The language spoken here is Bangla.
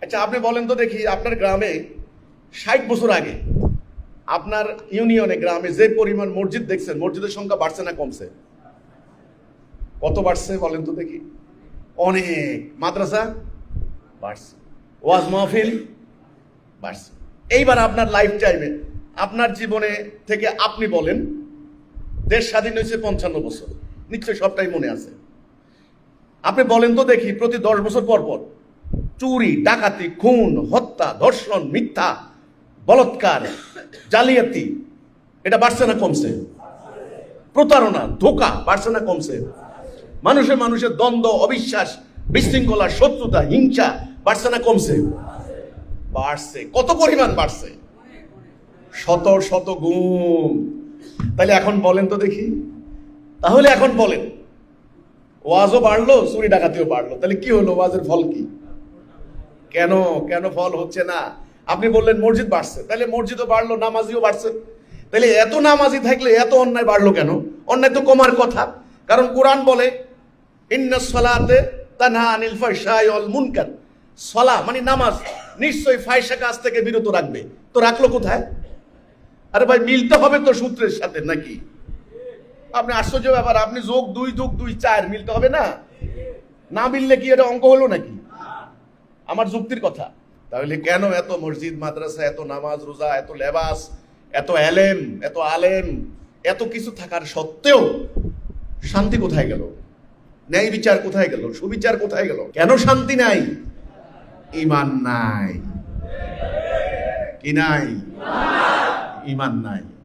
আচ্ছা আপনি বলেন তো দেখি, আপনার গ্রামে 60 বছর আগে আপনার ইউনিয়নে গ্রামে যে পরিমাণ মসজিদ দেখছেন, মসজিদের সংখ্যা বাড়ছে না কমছে? কত বাড়ছে বলেন তো দেখি? অনেক। মাদ্রাসা বাড়ছে, ওয়াজ মাহফিল বাড়ছে। এইবার আপনার লাইফ টাইমে, আপনার জীবনে থেকে আপনি বলেন, দেশ স্বাধীন হয়েছে 55 বছর, নিশ্চয়ই সবটাই মনে আছে। আপনি বলেন তো দেখি, প্রতি 10 বছর পর পর চুরি, ডাকাতি, খুন, হত্যা, ধর্ষণ, মিথ্যা, বলৎকার, জালিয়াতি, এটা বাড়ছে না কমছে? প্রতারণা, ধোঁকা বাড়ছে না কমছে? মানুষের মানুষের দ্বন্দ্ব, অবিশ্বাস, বিশৃঙ্খলা, শত্রুতা, হিংসা বাড়ছে না কমছে? বাড়ছে। কত পরিমাণ বাড়ছে? শত শত গুণ। তাহলে এখন বলেন তো দেখি, তাহলে এখন বলেন, ওয়াজও বাড়লো, চুরি ডাকাতিও বাড়লো, তাহলে কি হলো? ওয়াজের ফল কি? কেন কেন ফল হচ্ছে না? আপনি বললেন মসজিদ বাড়ছে, তাহলে মসজিদও বাড়লো, নামাজিও বাড়ছে। তাহলে এত নামাজি থাকলে এত অন্যায় বাড়লো কেন? অন্যায় তো কমার কথা, কারণ কোরআন বলে ইন্নাস সালাতে তানহা আনিল ফাহশাই ওয়াল মুনকার। সালাহ মানে নামাজ নিশ্চয়ই ফাহিশা কাজ থেকে বিরত রাখবে। তো রাখলো কোথায়? আরে ভাই, মিলতে হবে তো সূত্রের সাথে, নাকি? আপনি আশ্চর্য ব্যাপার, আপনি যোগ 2 যোগ 2 4 মিলতে হবে না? না মিললে কি এটা অঙ্ক হলো নাকি? আমার যুক্তির কথা। তাহলে কেন এত মসজিদ, মাদ্রাসা, এত নামাজ, রোজা, এত লেবাস, এত এলেম, এত আলেম, এত কিছু থাকার সত্ত্বেও শান্তি কোথায় গেল? ন্যায় বিচার কোথায় গেল? সুবিচার কোথায় গেল? কেন শান্তি নাই? ঈমান নাই। কি নাই? ঈমান নাই।